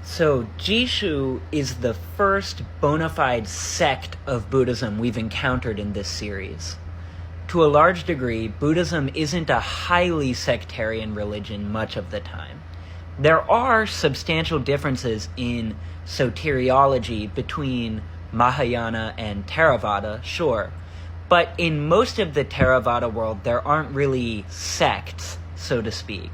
So, Jishu is the first bona fide sect of Buddhism we've encountered in this series. To a large degree, Buddhism isn't a highly sectarian religion much of the time. There are substantial differences in soteriology between Mahayana and Theravada, sure, but in most of the Theravada world, there aren't really sects, so to speak.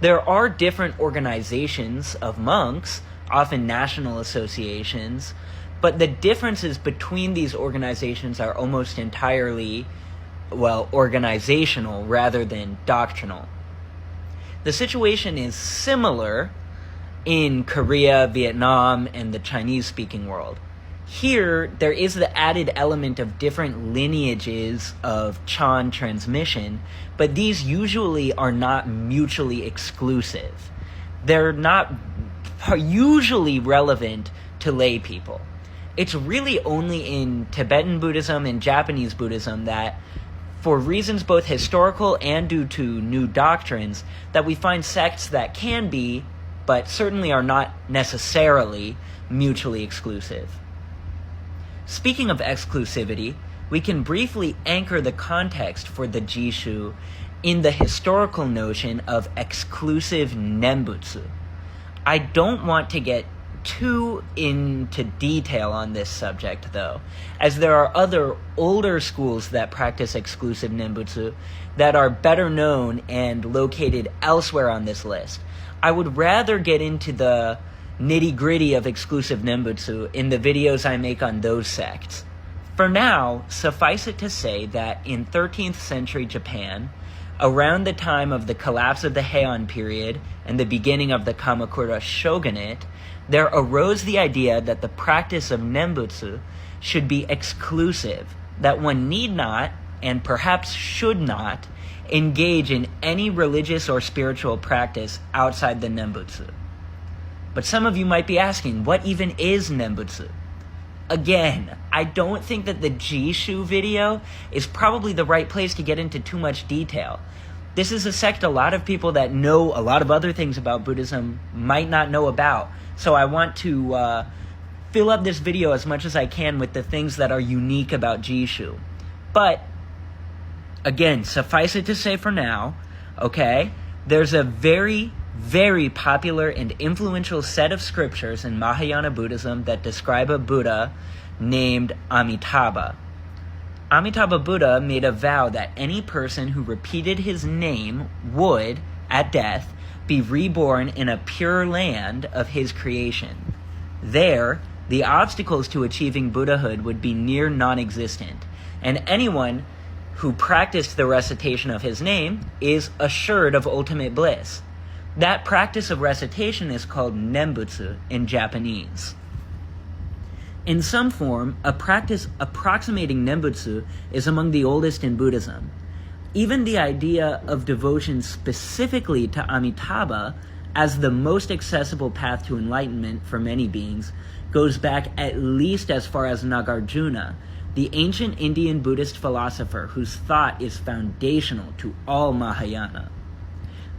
There are different organizations of monks, often national associations, but the differences between these organizations are almost entirely, organizational rather than doctrinal. The situation is similar in Korea, Vietnam, and the Chinese-speaking world. Here, there is the added element of different lineages of Chan transmission, but these usually are not mutually exclusive. They're not usually relevant to lay people. It's really only in Tibetan Buddhism and Japanese Buddhism that, for reasons both historical and due to new doctrines, that we find sects that can be, but certainly are not necessarily, mutually exclusive. Speaking of exclusivity, we can briefly anchor the context for the Jishu in the historical notion of exclusive Nembutsu. I don't want to get too into detail on this subject, though, as there are other older schools that practice exclusive Nembutsu that are better known and located elsewhere on this list. I would rather get into the nitty-gritty of exclusive Nembutsu in the videos I make on those sects. For now, suffice it to say that in 13th century Japan, around the time of the collapse of the Heian period and the beginning of the Kamakura shogunate, there arose the idea that the practice of Nembutsu should be exclusive, that one need not, and perhaps should not, engage in any religious or spiritual practice outside the Nembutsu. But some of you might be asking, what even is Nembutsu? Again, I don't think that the Jishu video is probably the right place to get into too much detail. This is a sect a lot of people that know a lot of other things about Buddhism might not know about. So I want to fill up this video as much as I can with the things that are unique about Jishu. But, again, suffice it to say for now, okay, there's a very popular and influential set of scriptures in Mahayana Buddhism that describe a Buddha named Amitabha. Amitabha Buddha made a vow that any person who repeated his name would, at death, be reborn in a pure land of his creation. There, the obstacles to achieving Buddhahood would be near non-existent, and anyone who practiced the recitation of his name is assured of ultimate bliss. That practice of recitation is called Nembutsu in Japanese. In some form, a practice approximating Nembutsu is among the oldest in Buddhism. Even the idea of devotion specifically to Amitabha as the most accessible path to enlightenment for many beings goes back at least as far as Nagarjuna, the ancient Indian Buddhist philosopher whose thought is foundational to all Mahayana.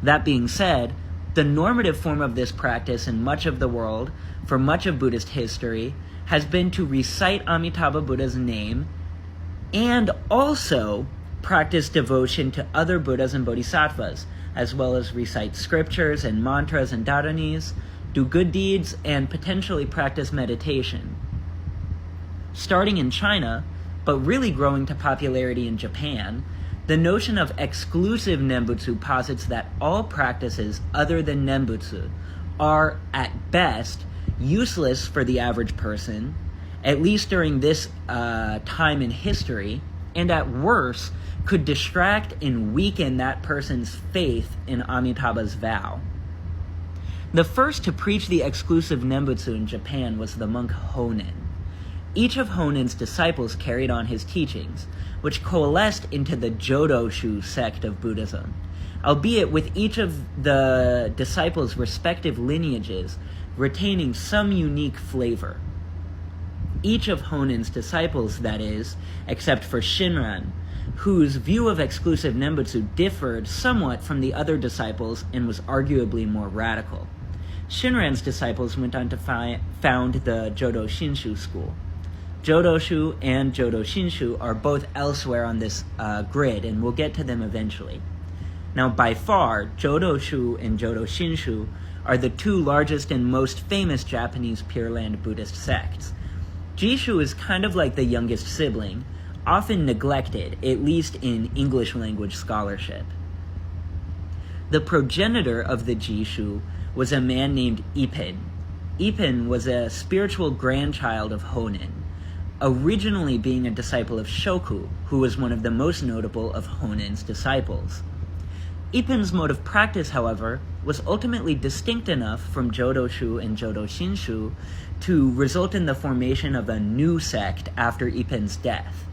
That being said, the normative form of this practice in much of the world, for much of Buddhist history, has been to recite Amitabha Buddha's name and also practice devotion to other Buddhas and Bodhisattvas, as well as recite scriptures and mantras and dharanis, do good deeds, and potentially practice meditation. Starting in China, but really growing to popularity in Japan, the notion of exclusive Nembutsu posits that all practices other than Nembutsu are, at best, useless for the average person, at least during this time in history, and at worst, could distract and weaken that person's faith in Amitabha's vow. The first to preach the exclusive Nembutsu in Japan was the monk Honen. Each of Honen's disciples carried on his teachings, which coalesced into the Jodoshu sect of Buddhism, albeit with each of the disciples' respective lineages retaining some unique flavor. Each of Honen's disciples, that is, except for Shinran, whose view of exclusive Nembutsu differed somewhat from the other disciples and was arguably more radical. Shinran's disciples went on to found the Jodo Shinshu school. Jodoshu and Jodo Shinshu are both elsewhere on this grid, and we'll get to them eventually. Now, by far, Jodoshu and Jodo Shinshu are the two largest and most famous Japanese Pure Land Buddhist sects. Jishu is kind of like the youngest sibling, often neglected, at least in English language scholarship. The progenitor of the Jishu was a man named Ipin. Ipin was a spiritual grandchild of Honen, originally being a disciple of Shoku, who was one of the most notable of Honen's disciples. Ipin's mode of practice, however, was ultimately distinct enough from Jodoshu and Jodo Shinshu to result in the formation of a new sect after Ipin's death.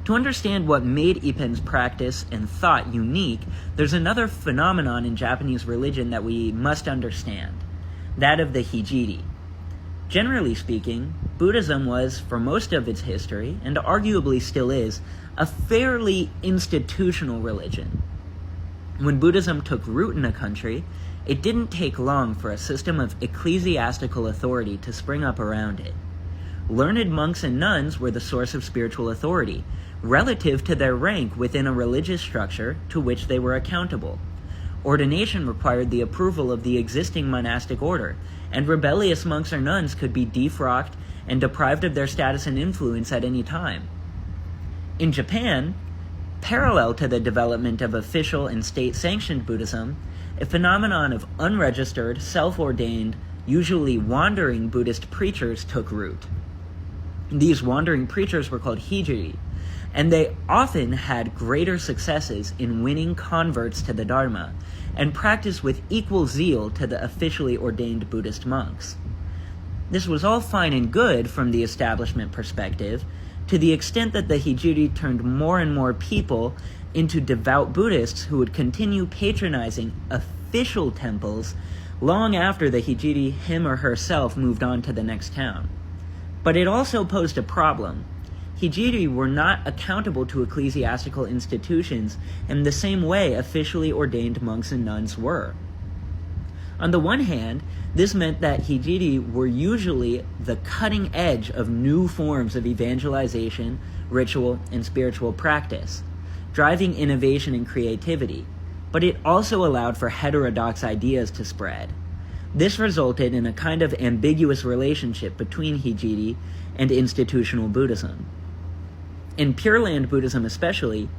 To understand what made Ipin's practice and thought unique, there's another phenomenon in Japanese religion that we must understand, that of the hijiri. Generally speaking, Buddhism was, for most of its history, and arguably still is, a fairly institutional religion. When Buddhism took root in a country, it didn't take long for a system of ecclesiastical authority to spring up around it. Learned monks and nuns were the source of spiritual authority, relative to their rank within a religious structure to which they were accountable. Ordination required the approval of the existing monastic order, and rebellious monks or nuns could be defrocked and deprived of their status and influence at any time. In Japan, parallel to the development of official and state-sanctioned Buddhism, a phenomenon of unregistered, self-ordained, usually wandering Buddhist preachers took root. These wandering preachers were called hijiri, and they often had greater successes in winning converts to the Dharma, and practiced with equal zeal to the officially ordained Buddhist monks. This was all fine and good from the establishment perspective, to the extent that the hijiri turned more and more people into devout Buddhists who would continue patronizing official temples long after the hijiri, him or herself, moved on to the next town. But it also posed a problem. Hijiri were not accountable to ecclesiastical institutions in the same way officially ordained monks and nuns were. On the one hand, this meant that hijiri were usually the cutting edge of new forms of evangelization, ritual, and spiritual practice, driving innovation and creativity, but it also allowed for heterodox ideas to spread. This resulted in a kind of ambiguous relationship between hijiri and institutional Buddhism. In Pure Land Buddhism especially,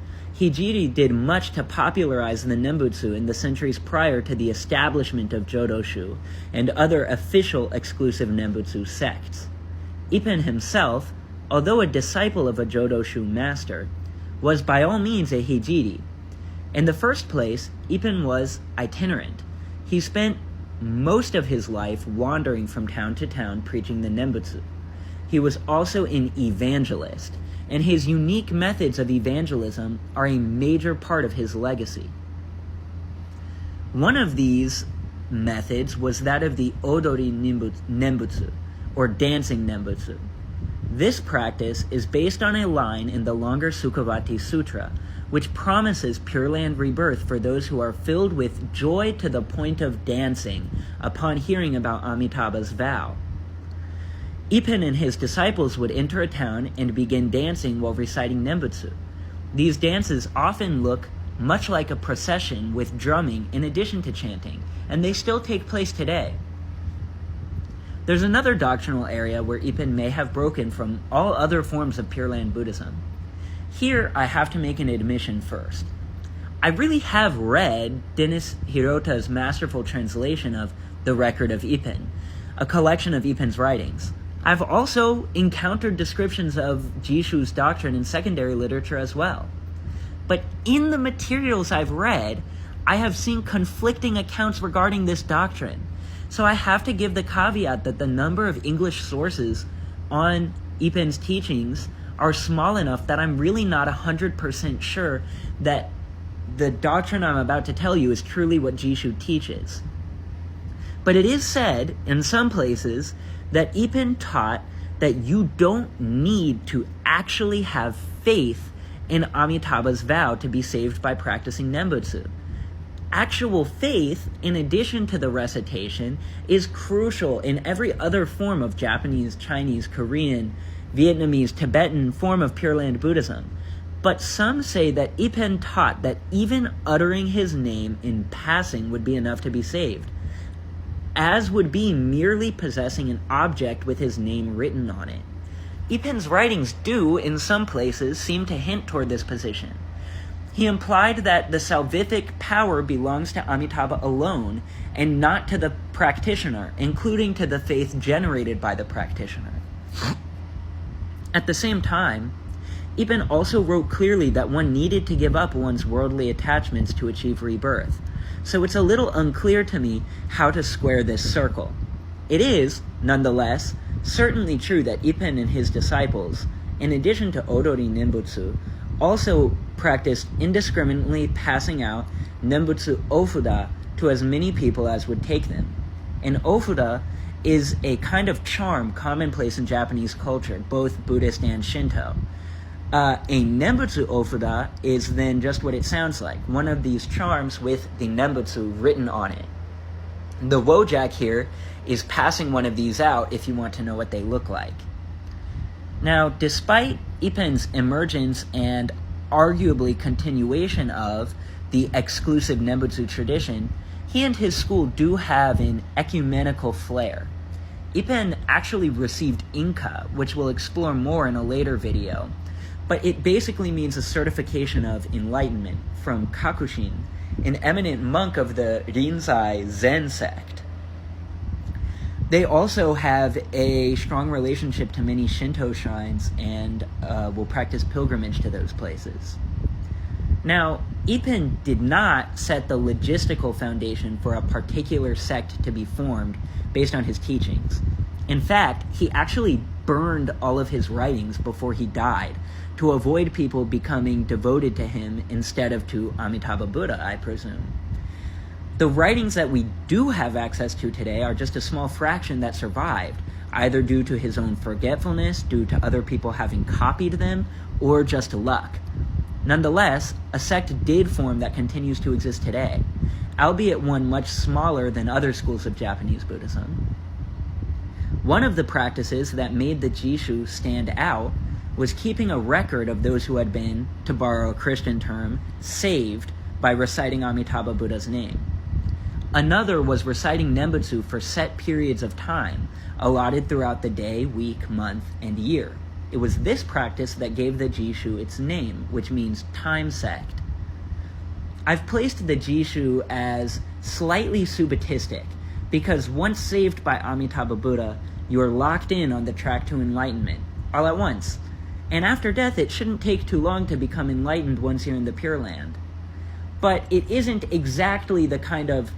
hijiri did much to popularize the Nembutsu in the centuries prior to the establishment of Jodoshu and other official exclusive Nembutsu sects. Ipin himself, although a disciple of a Jodoshu master, was by all means a hijiri. In the first place, Ipin was itinerant. He spent most of his life wandering from town to town preaching the Nembutsu. He was also an evangelist, and his unique methods of evangelism are a major part of his legacy. One of these methods was that of the Odori Nembutsu, or dancing Nembutsu. This practice is based on a line in the longer Sukhavati Sutra, which promises Pure Land rebirth for those who are filled with joy to the point of dancing upon hearing about Amitabha's vow. Ipin and his disciples would enter a town and begin dancing while reciting Nembutsu. These dances often look much like a procession with drumming in addition to chanting, and they still take place today. There's another doctrinal area where Ipin may have broken from all other forms of Pure Land Buddhism. Here, I have to make an admission first. I really have read Dennis Hirota's masterful translation of The Record of Ipin, a collection of Ipin's writings. I've also encountered descriptions of Jishu's doctrine in secondary literature as well. But in the materials I've read, I have seen conflicting accounts regarding this doctrine. So I have to give the caveat that the number of English sources on Ipin's teachings are small enough that I'm really not 100% sure that the doctrine I'm about to tell you is truly what Jishu teaches. But it is said, in some places, that Ipin taught that you don't need to actually have faith in Amitabha's vow to be saved by practicing Nembutsu. Actual faith, in addition to the recitation, is crucial in every other form of Japanese, Chinese, Korean, Vietnamese, Tibetan form of Pure Land Buddhism. But some say that Ippen taught that even uttering his name in passing would be enough to be saved, as would be merely possessing an object with his name written on it. Ippen's writings do, in some places, seem to hint toward this position. He implied that the salvific power belongs to Amitabha alone and not to the practitioner, including to the faith generated by the practitioner. At the same time, Ippen also wrote clearly that one needed to give up one's worldly attachments to achieve rebirth, so it's a little unclear to me how to square this circle. It is, nonetheless, certainly true that Ippen and his disciples, in addition to Odori Nembutsu, also practiced indiscriminately passing out Nembutsu Ofuda to as many people as would take them. And Ofuda is a kind of charm commonplace in Japanese culture, both Buddhist and Shinto. A Nembutsu Ofuda is then just what it sounds like, one of these charms with the Nembutsu written on it. The Wojak here is passing one of these out if you want to know what they look like. Now, despite Ippen's emergence and arguably continuation of the exclusive Nembutsu tradition, he and his school do have an ecumenical flair. Ippen actually received Inka, which we'll explore more in a later video, but it basically means a certification of enlightenment from Kakushin, an eminent monk of the Rinzai Zen sect. They also have a strong relationship to many Shinto shrines and will practice pilgrimage to those places. Now, Ippen did not set the logistical foundation for a particular sect to be formed based on his teachings. In fact, he actually burned all of his writings before he died to avoid people becoming devoted to him instead of to Amitabha Buddha, I presume. The writings that we do have access to today are just a small fraction that survived, either due to his own forgetfulness, due to other people having copied them, or just luck. Nonetheless, a sect did form that continues to exist today, albeit one much smaller than other schools of Japanese Buddhism. One of the practices that made the Jishu stand out was keeping a record of those who had been, to borrow a Christian term, saved by reciting Amitabha Buddha's name. Another was reciting Nembutsu for set periods of time, allotted throughout the day, week, month, and year. It was this practice that gave the Jishu its name, which means time sect. I've placed the Jishu as slightly subitistic, because once saved by Amitabha Buddha, you are locked in on the track to enlightenment, all at once. And after death, it shouldn't take too long to become enlightened once you're in the Pure Land. But it isn't exactly the kind of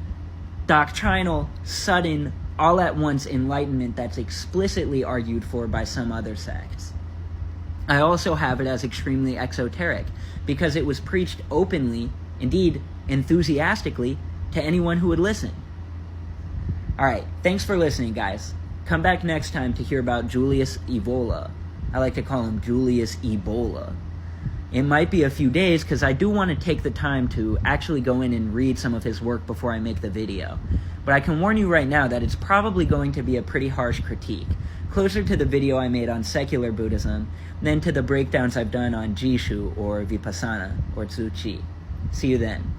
doctrinal, sudden, all-at-once enlightenment that's explicitly argued for by some other sects. I also have it as extremely exoteric, because it was preached openly, indeed enthusiastically, to anyone who would listen. Alright, thanks for listening, guys. Come back next time to hear about Julius Evola. I like to call him Julius Ebola. It might be a few days, because I do want to take the time to actually go in and read some of his work before I make the video. But I can warn you right now that it's probably going to be a pretty harsh critique, closer to the video I made on secular Buddhism than to the breakdowns I've done on Jishu or Vipassana or Tzu Chi. See you then.